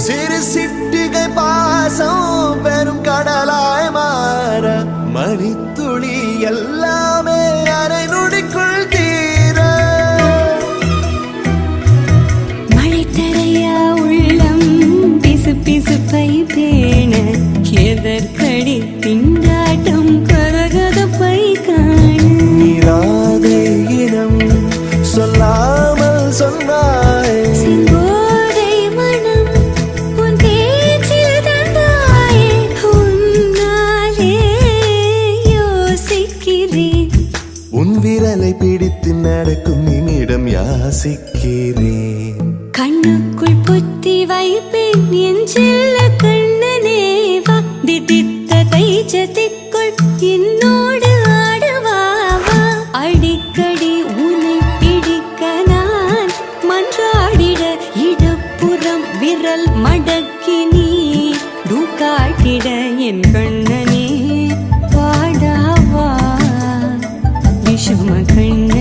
சிறு சிட்டிகை பாசம் பெரும் கடலாய் மாற மணித்துளி எல்லாமே அரை நொடிக்குள் தீர மழை தரையா உள்ளம் பிசு பிசுப்பை பேண எதற்கடி திண்டாட்டம் கரகதப்பை காண நீராதை இனம் சொல்லாமல் சொன்னாய் செங்கோடை மனம் உன் பேச்சில் தந்தாயே உன்னாலே யோசிக்கிறேன் உன் விரலை பிடித்து நடக்கும் என்னிடம் யாசிக்கிறேன் கண்ணுக்குள் புத்தி வைப்பேன் என் செல்ல கண்ணனேவா திதித்த கைச்சத்திற்குள் என்னோடு ஆடுவாவா அடிக்கடி உன்னை பிடிக்க நான் மன்றாடிட இடப்புறம் விரல் மடக்கி நீ காட்டிட என் கண்ணனே பாடாவா விஷம கண்ண